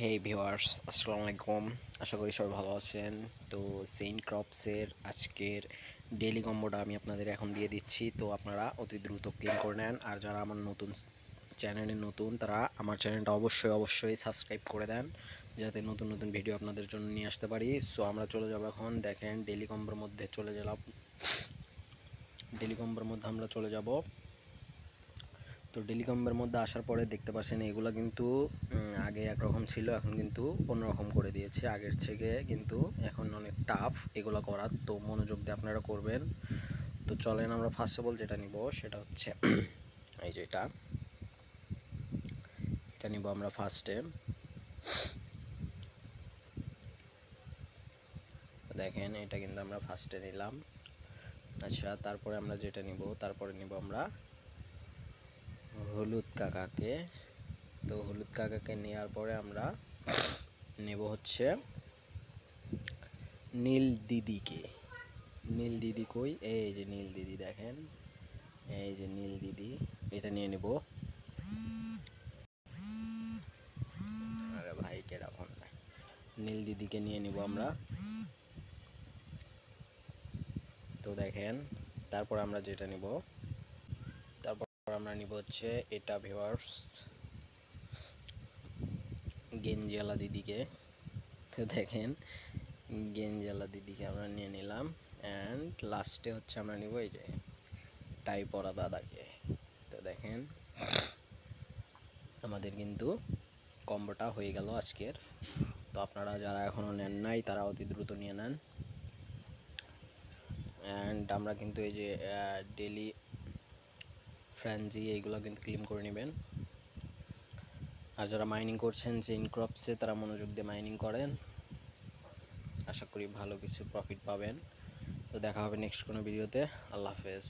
হে viewers, আসসালামু আলাইকুম। আশা করি সবাই ভালো আছেন। তো সেন্ট ক্রপসের আজকের ডেইলি কম্বোটা আমি আপনাদের এখন দিয়ে দিচ্ছি। তো আপনারা অতি দ্রুত ক্লেম করে নেন। আর যারা আমার চ্যানেলে নতুন তারা আমার চ্যানেলটা অবশ্যই সাবস্ক্রাইব করে দেন, যাতে নতুন নতুন ভিডিও আপনাদের জন্য নিয়ে আসতে পারি। সো আমরা চলে যাব এখন। দেখেন ডেইলি কম্বোর মধ্যে আমরা চলে যাব। তো টেলিকমের মধ্যে আসার পরে দেখতে পাচ্ছেন এগুলো কিন্তু আগে একরকম ছিল, এখন কিন্তু অন্যরকম করে দিয়েছে আগের থেকে, কিন্তু এখন অনেক টাফ এগুলো করার। তো মনোযোগ দিয়ে আপনারা করবেন। তো চলেন আমরা ফার্স্ট অফ অল যেটা নিব সেটা হচ্ছে এই যে এটা নিব আমরা ফার্স্টে। দেখেন এটা কিন্তু আমরা ফার্স্টে নিলাম। আচ্ছা, তারপরে আমরা যেটা নিব নিব আমরা হলুদ কাকাকে। তো হলুদ কাকাকে নেওয়ার পরে আমরা নেব হচ্ছে নীল দিদিকে। নীল দিদি কই? এই যে নীল দিদি, দেখেন এই যে নীল দিদি, এটা নিয়ে নেব। আরে ভাই কেডা ফোন দেয়? নীল দিদিকে নিয়ে নিব আমরা। তো দেখেন তারপর আমরা যেটা নিব, আমরা নিব হচ্ছে এটা ভিউয়ার্স, গেঞ্জিওয়ালা দিদিকে। তো দেখেন গেঞ্জিওয়ালা দিদিকে আমরা নিয়ে নিলাম। অ্যান্ড লাস্টে হচ্ছে আমরা নিব এই যে টাই পরা দাদাকে। তো দেখেন আমাদের কিন্তু কম্বোটা হয়ে গেল আজকের। তো আপনারা যারা এখনও নেন নাই তারা অতি দ্রুত নিয়ে নেন। অ্যান্ড আমরা কিন্তু এই যে ডেলি ফ্রেঞ্জি এইগুলো কিন্তু ক্লেম করে নেবেন। আর যারা মাইনিং করছেন চেইন ক্রপসে তারা মনোযোগ দিয়ে মাইনিং করেন, আশা করি ভালো কিছু প্রফিট পাবেন। তো দেখা হবে নেক্সট কোনো ভিডিওতে। আল্লাহ হাফেজ।